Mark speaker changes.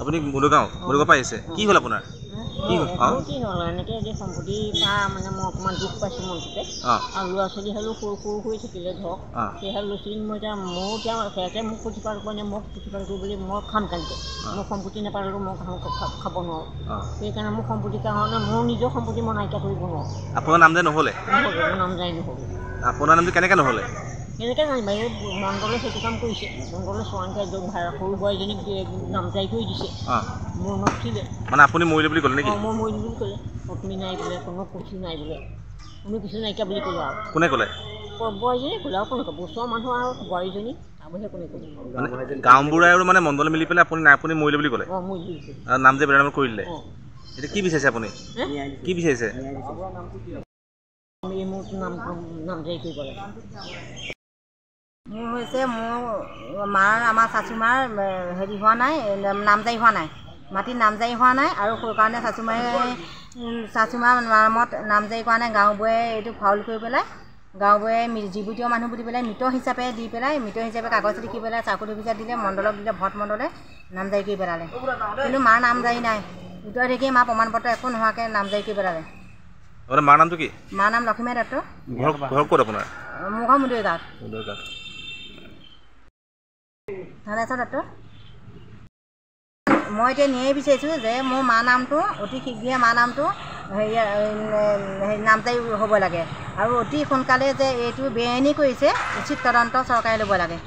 Speaker 1: আপুনি মুলগাঁও পৰা আহিছে কি হ'ল আপোনাৰ কি হ'ল
Speaker 2: কি হ'ল এনেকৈ যে সম্পত্তি পা মানে মই অকণমান দুখ পাইছোঁ মনটোতে আৰু ল'ৰা ছোৱালী হ'লেও সৰু সৰু হৈ থাকিলে ধৰক সেইহাল ল'ৰা ছোৱালী মই এতিয়া ময়ো এতিয়া সিহঁতে মোক প্ৰতিপাল কৰে মোক প্ৰতিপাল কৰিবলৈ মই খাম কেনেকৈ মই সম্পত্তি নাপালেও মই খাব নোৱাৰোঁ সেইকাৰণে মোৰ সম্পত্তিৰ কাৰণে মোৰ নিজৰ সম্পত্তি মই নাইকিয়া কৰিব নোৱাৰোঁ।
Speaker 1: আপোনাৰ নাম যে নহ'লে
Speaker 2: মোৰ নাম যায় নহ'লে
Speaker 1: আপোনাৰ নামটো কেনেকৈ নহ'লে
Speaker 2: কেনেকৈ জানিবা এই মণ্ডলে সেইটো কাম কৰিছে মণ্ডলে চোৱাংকে সৰু বোৱাৰীজনীক নাম জাৰি কৰি দিছে মোৰ নছিলে
Speaker 1: মানে আপুনি মৰিলে বুলি ক'লে নেকি
Speaker 2: মই মৰিলো বুলি ক'লে পত্নী নাই বোলে কোনো পুথি নাই বোলে কোনো কিছু নাইকিয়া বুলি ক'লে আৰু
Speaker 1: কোনে ক'লে
Speaker 2: বোৱাৰীজনীয়ে ক'লে আৰু কোনে ক'ব ওচৰৰ মানুহ আৰু বোৱাৰীজনী তাৰবাহিৰে কোনে ক'ব
Speaker 1: গাঁওবুঢ়াই আৰু মানে মণ্ডলে মিলি পেলাই আপুনি মৰিলে বুলি ক'লে
Speaker 2: মৰিলো
Speaker 1: নাম যে বেয়া নাম কৰি দিলে এতিয়া কি বিচাৰিছে আপুনি কি বিচাৰিছে
Speaker 2: মোৰ নাম জাৰি কৰিব লাগে
Speaker 3: মোৰ হৈছে মোৰ আমাৰ চাচুমাৰ হেৰি হোৱা নাই নামজাৰি হোৱা নাই মাটিত নামজাৰি হোৱা নাই আৰু সেইকাৰণে চাচুমাৰ নামত নামজাৰি কৰা নাই গাঁওবুঢ়াই এইটো ফাউল কৰি পেলাই গাঁওবুঢ়াই জীৱিতীয় মানুহ বুলি পেলাই মৃত হিচাপে দি পেলাই মৃত হিচাপে কাগজ লিখি পেলাই চাকৰি অফিচত দিলে মণ্ডলক দিলে ভট মণ্ডলে নামজাৰি কৰি পেলালে কিন্তু মাৰ নামজাৰি নাই উত্তৰ দেখি মা প্ৰমাণ পত্ৰ একো নোহোৱাকৈ নামজাৰি কৰি পেলালে।
Speaker 1: মাৰ নামটো কি
Speaker 3: মাৰ নাম লক্ষ্মী দত্ত
Speaker 1: ঘৰ ক'ত আপোনাৰ
Speaker 3: মোৰ ঘৰ মুদৈ গাঁৱত ধনেশ্বৰ দত্ত। মই এতিয়া নিয়ে বিচাৰিছোঁ যে মোৰ মা নামটো অতি শীঘ্ৰে মা নামটো নামজাৰি হ'ব লাগে আৰু অতি সোনকালে যে এইটো বেআইনী কৰিছে উচিত তদন্ত চৰকাৰে ল'ব লাগে।